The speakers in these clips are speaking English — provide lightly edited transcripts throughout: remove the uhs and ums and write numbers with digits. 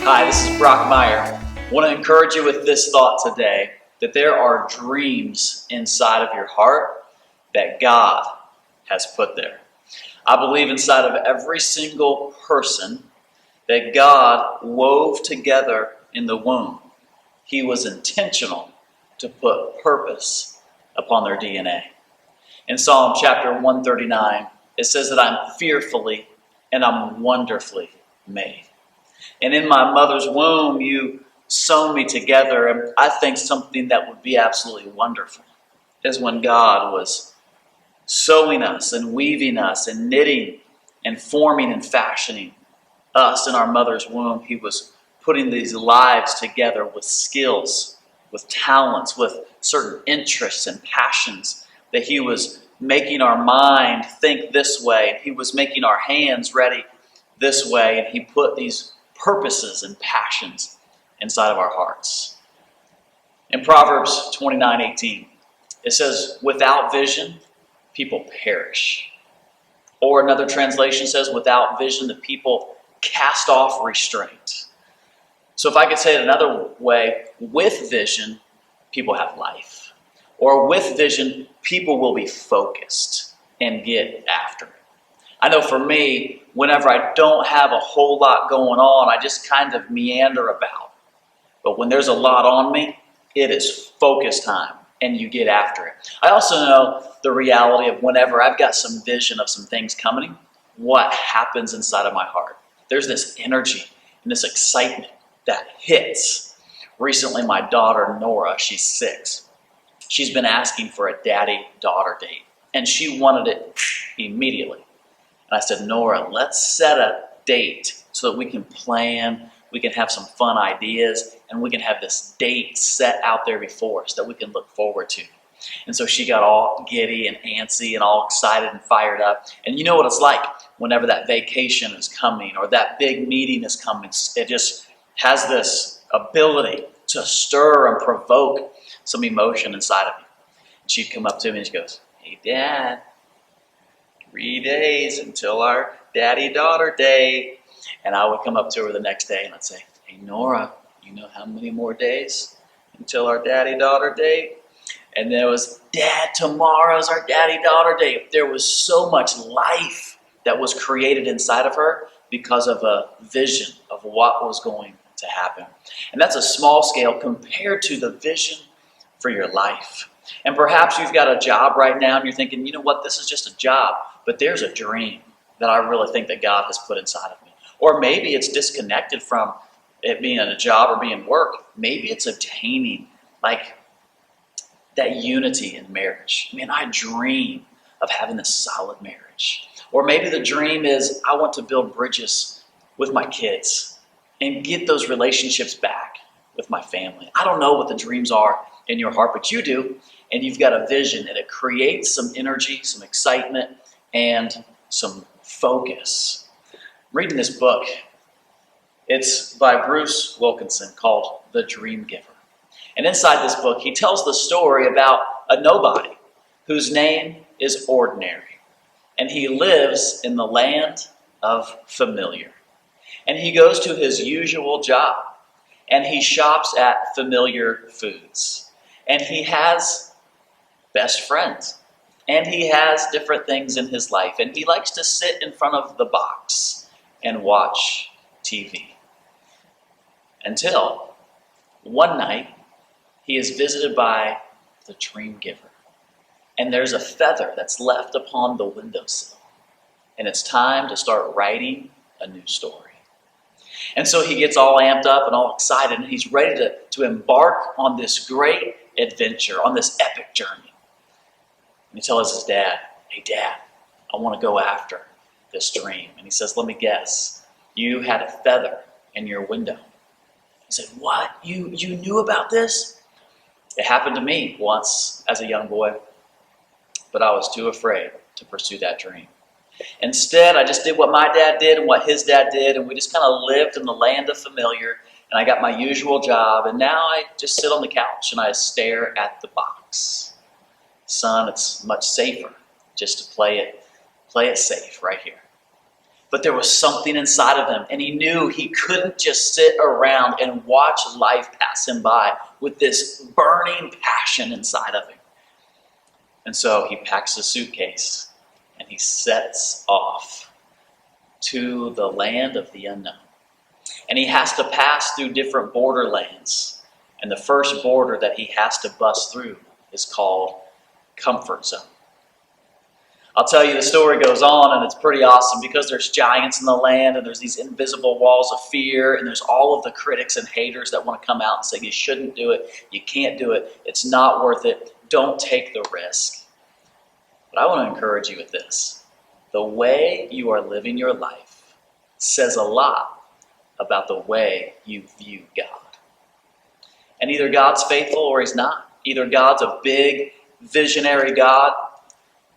Hi, this is Brock Meyer. I want to encourage you with this thought today that there are dreams inside of your heart that God has put there. I believe inside of every single person that God wove together in the womb. He was intentional to put purpose upon their DNA. In Psalm chapter 139, it says that I'm fearfully and I'm wonderfully made. And in my mother's womb, you sewn me together. And I think something that would be absolutely wonderful is when God was sewing us and weaving us and knitting and forming and fashioning us in our mother's womb. He was putting these lives together with skills, with talents, with certain interests and passions, that He was making our mind think this way, and He was making our hands ready this way, and He put these purposes and passions inside of our hearts. In Proverbs 29:18, it says, without vision, people perish. Or another translation says, without vision, the people cast off restraint. So if I could say it another way, with vision, people have life. Or with vision, people will be focused and get after it. I know for me, whenever I don't have a whole lot going on, I just kind of meander about. But when there's a lot on me, it is focus time, and you get after it. I also know the reality of whenever I've got some vision of some things coming, what happens inside of my heart. There's this energy and this excitement that hits. Recently, my daughter, Nora, she's 6. She's been asking for a daddy-daughter date, and she wanted it immediately. And I said, Nora, let's set a date so that we can plan, we can have some fun ideas, and we can have this date set out there before us that we can look forward to. And so she got all giddy and antsy and all excited and fired up. And you know what it's like whenever that vacation is coming or that big meeting is coming. It just has this ability to stir and provoke some emotion inside of you. And she'd come up to me and she goes, hey, Dad, 3 days until our daddy-daughter day. And I would come up to her the next day and I'd say, hey, Nora, you know how many more days until our daddy-daughter day? And there was, Dad, tomorrow's our daddy-daughter day. There was so much life that was created inside of her because of a vision of what was going to happen. And that's a small scale compared to the vision for your life. And perhaps you've got a job right now and you're thinking, you know what, this is just a job, but there's a dream that I really think that God has put inside of me. Or maybe it's disconnected from it being a job or being work. Maybe it's obtaining like that unity in marriage. I mean, I dream of having a solid marriage. Or maybe the dream is I want to build bridges with my kids and get those relationships back with my family. I don't know what the dreams are in your heart, but you do, and you've got a vision, and it creates some energy, some excitement, and some focus. I'm reading this book. It's by Bruce Wilkinson called The Dream Giver. And inside this book, he tells the story about a nobody whose name is Ordinary. And he lives in the land of familiar. And he goes to his usual job. And he shops at familiar foods. And he has best friends. And he has different things in his life. And he likes to sit in front of the box and watch TV. Until one night, he is visited by the Dream Giver. And there's a feather that's left upon the windowsill. And it's time to start writing a new story. And so he gets all amped up and all excited, and he's ready to embark on this great adventure, on this epic journey. And he tells his dad, hey, Dad, I want to go after this dream. And he says, let me guess, you had a feather in your window. He said, what? You knew about this? It happened to me once as a young boy, but I was too afraid to pursue that dream. Instead, I just did what my dad did and what his dad did, and we just kind of lived in the land of familiar, and I got my usual job, and now I just sit on the couch and I stare at the box. Son, it's much safer just to play it safe right here. But there was something inside of him, and he knew he couldn't just sit around and watch life pass him by with this burning passion inside of him. And so he packs his suitcase and he sets off to the land of the unknown. And he has to pass through different borderlands. And the first border that he has to bust through is called comfort zone. I'll tell you, the story goes on, and it's pretty awesome because there's giants in the land, and there's these invisible walls of fear, and there's all of the critics and haters that want to come out and say, you shouldn't do it, you can't do it, it's not worth it, don't take the risk. But I want to encourage you with this. The way you are living your life says a lot about the way you view God. And either God's faithful or he's not. Either God's a big, visionary God,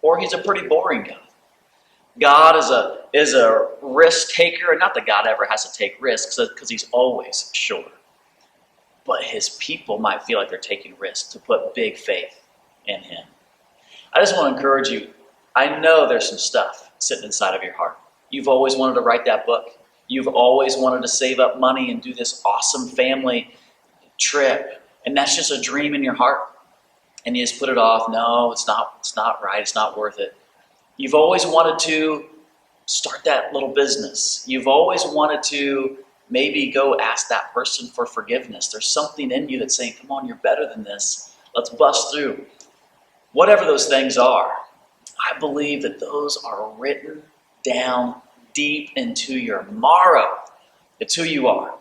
or he's a pretty boring God. God is a risk taker, and not that God ever has to take risks, because he's always sure. But his people might feel like they're taking risks to put big faith in him. I just want to encourage you. I know there's some stuff sitting inside of your heart. You've always wanted to write that book. You've always wanted to save up money and do this awesome family trip. And that's just a dream in your heart. And you just put it off. No, it's not right. It's not worth it. You've always wanted to start that little business. You've always wanted to maybe go ask that person for forgiveness. There's something in you that's saying, come on, you're better than this. Let's bust through. Whatever those things are, I believe that those are written down deep into your marrow. It's who you are.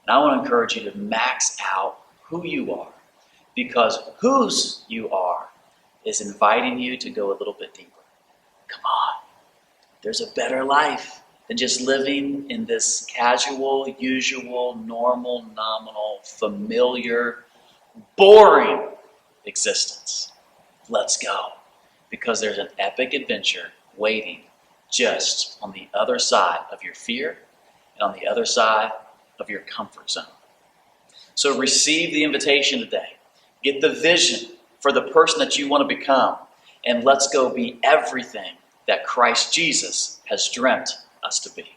And I want to encourage you to max out who you are, because whose you are is inviting you to go a little bit deeper. Come on. There's a better life than just living in this casual, usual, normal, nominal, familiar, boring existence. Let's go. Because there's an epic adventure waiting just on the other side of your fear and on the other side of your comfort zone. So receive the invitation today. Get the vision for the person that you want to become, and let's go be everything that Christ Jesus has dreamt us to be.